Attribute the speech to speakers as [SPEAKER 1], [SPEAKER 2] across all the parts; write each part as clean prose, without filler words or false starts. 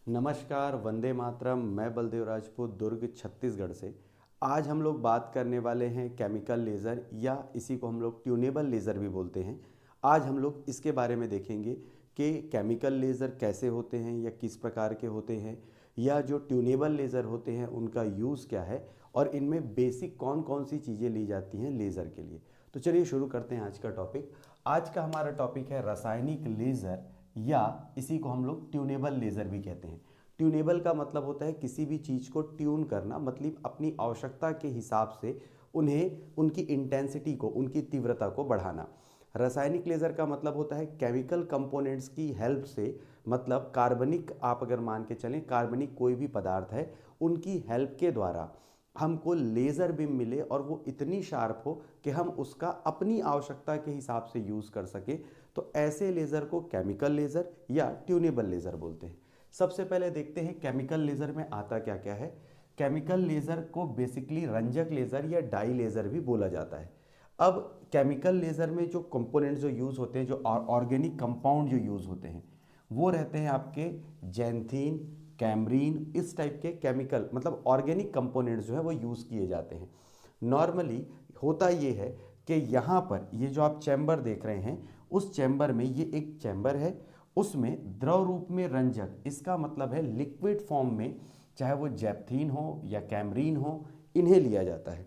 [SPEAKER 1] नमस्कार, वंदे मातरम। मैं बलदेव राजपूत, दुर्ग छत्तीसगढ़ से। आज हम लोग बात करने वाले हैं केमिकल लेज़र या इसी को हम लोग ट्यूनेबल लेज़र भी बोलते हैं। आज हम लोग इसके बारे में देखेंगे कि केमिकल लेज़र कैसे होते हैं या किस प्रकार के होते हैं, या जो ट्यूनेबल लेज़र होते हैं उनका यूज़ क्या है और इनमें बेसिक कौन कौन सी चीज़ें ली जाती हैं लेज़र के लिए। तो चलिए शुरू करते हैं आज का टॉपिक। आज का हमारा टॉपिक है रासायनिक लेज़र या इसी को हम लोग ट्यूनेबल लेज़र भी कहते हैं। ट्यूनेबल का मतलब होता है किसी भी चीज़ को ट्यून करना, मतलब अपनी आवश्यकता के हिसाब से उन्हें उनकी इंटेंसिटी को, उनकी तीव्रता को बढ़ाना। रासायनिक लेज़र का मतलब होता है केमिकल कंपोनेंट्स की हेल्प से, मतलब कार्बनिक, आप अगर मान के चलें कार्बनिक कोई भी पदार्थ है उनकी हेल्प के द्वारा हमको लेज़र बीम मिले और वो इतनी शार्प हो कि हम उसका अपनी आवश्यकता के हिसाब से यूज़ कर सके। तो ऐसे लेज़र को केमिकल लेज़र या ट्यूनेबल लेज़र बोलते हैं। सबसे पहले देखते हैं केमिकल लेज़र में आता क्या क्या है। केमिकल लेज़र को बेसिकली रंजक लेज़र या डाई लेज़र भी बोला जाता है। अब केमिकल लेज़र में जो कंपोनेंट्स जो यूज़ होते हैं, जो ऑर्गेनिक कंपाउंड जो यूज़ होते हैं, वो रहते हैं आपके जैंथीन, कैमरीन, इस टाइप के केमिकल, मतलब ऑर्गेनिक कंपोनेंट्स जो है वो यूज़ किए जाते हैं। नॉर्मली होता ये है कि यहाँ पर ये जो आप चैम्बर देख रहे हैं, उस चैम्बर में ये एक चैम्बर है, उसमें द्रव रूप में रंजक, इसका मतलब है लिक्विड फॉर्म में, चाहे वो जैप्थीन हो या कैमरीन हो, इन्हें लिया जाता है।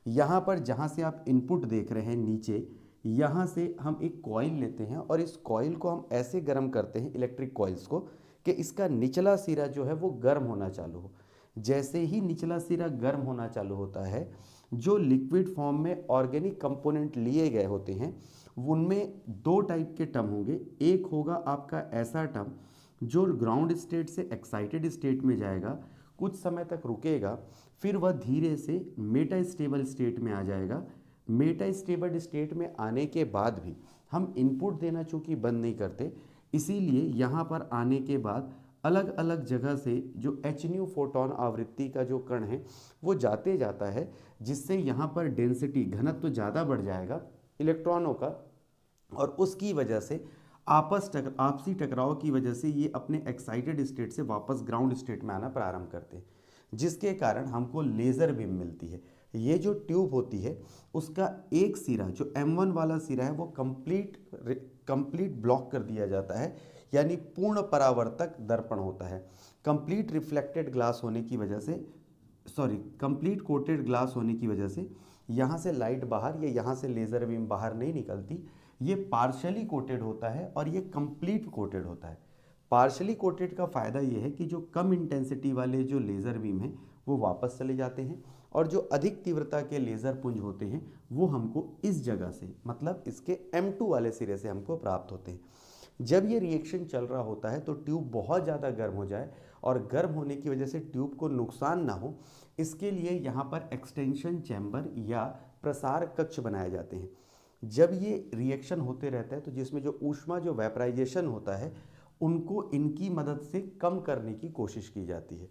[SPEAKER 1] यहाँ पर जहाँ से आप इनपुट देख रहे हैं नीचे, यहाँ से हम एक कॉइल लेते हैं और इस कॉइल को हम ऐसे गर्म करते हैं, इलेक्ट्रिक कॉइल्स को, कि इसका निचला सिरा जो है वो गर्म होना चालू हो। जैसे ही निचला सिरा गर्म होना चालू होता है, जो लिक्विड फॉर्म में ऑर्गेनिक कंपोनेंट लिए गए होते हैं उनमें दो टाइप के टर्म होंगे। एक होगा आपका ऐसा टर्म जो ग्राउंड स्टेट से एक्साइटेड स्टेट में जाएगा, कुछ समय तक रुकेगा, फिर वह धीरे से मेटा स्टेबल स्टेट में आ जाएगा। मेटा स्टेबल स्टेट में आने के बाद भी हम इनपुट देना चूँकि बंद नहीं करते, इसीलिए यहाँ पर आने के बाद अलग अलग जगह से जो एच न्यू फोटोन आवृत्ति का जो कण है वो जाते जाता है, जिससे यहाँ पर डेंसिटी, घनत्व तो ज़्यादा बढ़ जाएगा इलेक्ट्रॉनों का, और उसकी वजह से आपसी टकराव की वजह से ये अपने एक्साइटेड स्टेट से वापस ग्राउंड स्टेट में आना प्रारंभ करते हैं, जिसके कारण हमको लेज़र बीम मिलती है। ये जो ट्यूब होती है उसका एक सिरा, जो M1 वाला सिरा है, वो कंप्लीट ब्लॉक कर दिया जाता है, यानी पूर्ण परावर्तक दर्पण होता है। कंप्लीट रिफ्लेक्टेड ग्लास होने की वजह से, सॉरी, कंप्लीट कोटेड ग्लास होने की वजह से यहाँ से लाइट बाहर या यहाँ से लेज़र बीम बाहर नहीं निकलती। ये पार्शली कोटेड होता है और ये कंप्लीट कोटेड होता है। पार्शली कोटेड का फ़ायदा ये है कि जो कम इंटेंसिटी वाले जो लेज़र बीम हैं वो वापस चले जाते हैं, और जो अधिक तीव्रता के लेज़र पुंज होते हैं वो हमको इस जगह से, मतलब इसके M2 वाले सिरे से हमको प्राप्त होते हैं। जब ये रिएक्शन चल रहा होता है तो ट्यूब बहुत ज़्यादा गर्म हो जाए और गर्म होने की वजह से ट्यूब को नुकसान ना हो, इसके लिए यहाँ पर एक्सटेंशन चैम्बर या प्रसार कक्ष बनाए जाते हैं। जब ये रिएक्शन होते रहता है तो जिसमें जो ऊष्मा, जो वेपराइजेशन होता है, उनको इनकी मदद से कम करने की कोशिश की जाती है।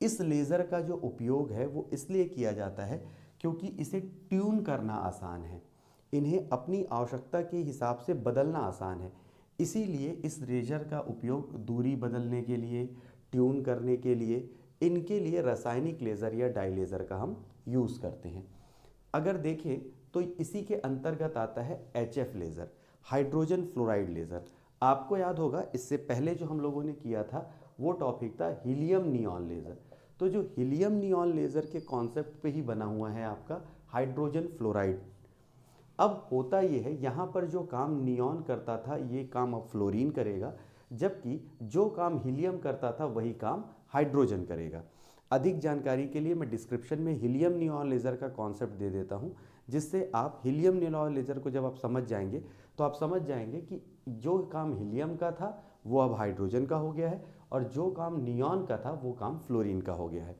[SPEAKER 1] इस लेज़र का जो उपयोग है वो इसलिए किया जाता है क्योंकि इसे ट्यून करना आसान है, इन्हें अपनी आवश्यकता के हिसाब से बदलना आसान है। इसीलिए इस लेज़र का उपयोग दूरी बदलने के लिए, ट्यून करने के लिए, इनके लिए रासायनिक लेज़र या डाई लेज़र का हम यूज़ करते हैं। अगर देखें तो इसी के अंतर्गत आता है HF laser, hydrogen fluoride laser. आपको याद होगा इससे पहले जो हम लोगों ने किया था वो टॉपिक था हीलियम नियॉन लेज़र। तो जो हीलियम नियॉन लेज़र के कॉन्सेप्ट पे ही बना हुआ है आपका हाइड्रोजन फ्लोराइड। अब होता ये है, यहाँ पर जो काम नियॉन करता था ये काम अब फ्लोरीन करेगा, जबकि जो काम हीलियम करता था वही काम हाइड्रोजन करेगा। अधिक जानकारी के लिए मैं डिस्क्रिप्शन में हीलियम नियॉन लेज़र का कॉन्सेप्ट दे देता हूँ, जिससे आप हीलियम नियॉन लेज़र को जब आप समझ जाएंगे तो आप समझ जाएंगे कि जो काम हीलियम का था वो अब हाइड्रोजन का हो गया है, और जो काम नियॉन का था वो काम फ्लोरीन का हो गया है।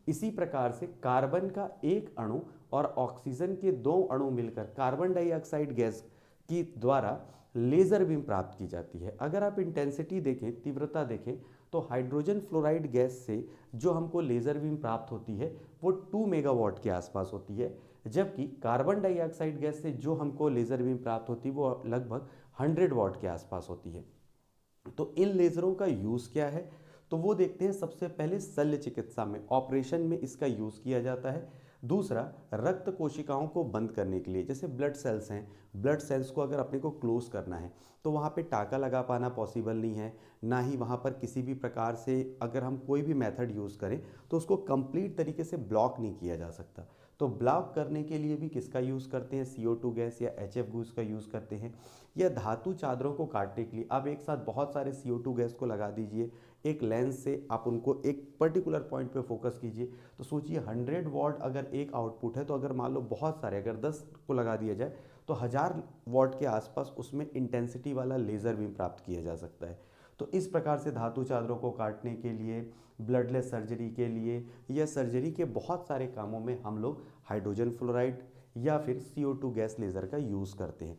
[SPEAKER 1] इसी प्रकार से कार्बन का एक अणु और ऑक्सीजन के दो अणु मिलकर कार्बन डाइऑक्साइड गैस की द्वारा लेज़र बीम प्राप्त की जाती है। अगर आप इंटेंसिटी देखें, तीव्रता देखें, तो हाइड्रोजन फ्लोराइड गैस से जो हमको लेज़र बीम प्राप्त होती है वो 2 मेगावाट के आसपास होती है, जबकि कार्बन डाइऑक्साइड गैस से जो हमको लेज़र बीम प्राप्त होती है वो लगभग 100 वाट के आसपास होती है। तो इन लेज़रों का यूज़ क्या है? तो वो देखते हैं सबसे पहले शल्य चिकित्सा में, ऑपरेशन में इसका यूज़ किया जाता है। दूसरा, रक्त कोशिकाओं को बंद करने के लिए, जैसे ब्लड सेल्स हैं, ब्लड सेल्स को अगर अपने को क्लोज करना है तो वहाँ पे टाँका लगा पाना पॉसिबल नहीं है, ना ही वहाँ पर किसी भी प्रकार से अगर हम कोई भी मेथड यूज़ करें तो उसको कंप्लीट तरीके से ब्लॉक नहीं किया जा सकता। तो ब्लॉक करने के लिए भी किसका यूज़ करते हैं, CO2 गैस या HF गैस का यूज़ करते हैं। या धातु चादरों को काटने के लिए आप एक साथ बहुत सारे CO2 गैस को लगा दीजिए, एक लेंस से आप उनको एक पर्टिकुलर पॉइंट पे फोकस कीजिए, तो सोचिए 100 वॉट अगर एक आउटपुट है, तो अगर मान लो बहुत सारे अगर 10 को लगा दिया जाए तो 1000 वॉट के आसपास उसमें इंटेंसिटी वाला लेज़र बीम प्राप्त किया जा सकता है। तो इस प्रकार से धातु चादरों को काटने के लिए, ब्लडलेस सर्जरी के लिए या सर्जरी के बहुत सारे कामों में हम लोग हाइड्रोजन फ्लोराइड या फिर CO2 गैस लेज़र का यूज़ करते हैं।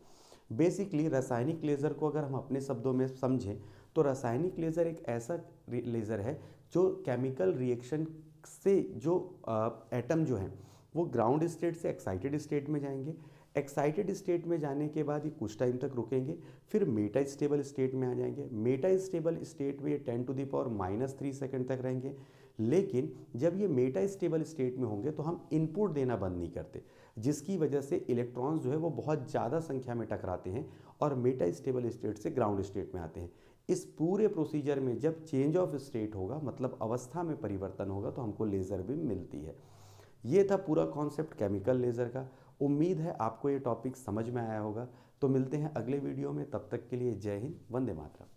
[SPEAKER 1] बेसिकली रासायनिक लेज़र को अगर हम अपने शब्दों में समझें तो रासायनिक लेज़र एक ऐसा लेज़र है जो केमिकल रिएक्शन से जो एटम जो हैं वो ग्राउंड स्टेट से एक्साइटेड स्टेट में जाएंगे, एक्साइटेड स्टेट में जाने के बाद ये कुछ टाइम तक रुकेंगे, फिर मेटा स्टेबल स्टेट में आ जाएंगे। मेटा स्टेबल स्टेट में ये 10⁻³ सेकंड तक रहेंगे। लेकिन जब ये मेटा स्टेबल स्टेट में होंगे तो हम इनपुट देना बंद नहीं करते, जिसकी वजह से इलेक्ट्रॉन्स जो है वो बहुत ज़्यादा संख्या में टकराते हैं और मेटा स्टेबल स्टेट से ग्राउंड स्टेट में आते हैं। इस पूरे प्रोसीजर में जब चेंज ऑफ स्टेट होगा, मतलब अवस्था में परिवर्तन होगा, तो हमको लेज़र बीम मिलती है। ये था पूरा कॉन्सेप्ट केमिकल लेज़र का। उम्मीद है आपको ये टॉपिक समझ में आया होगा। तो मिलते हैं अगले वीडियो में, तब तक के लिए जय हिंद, वंदे मातरम।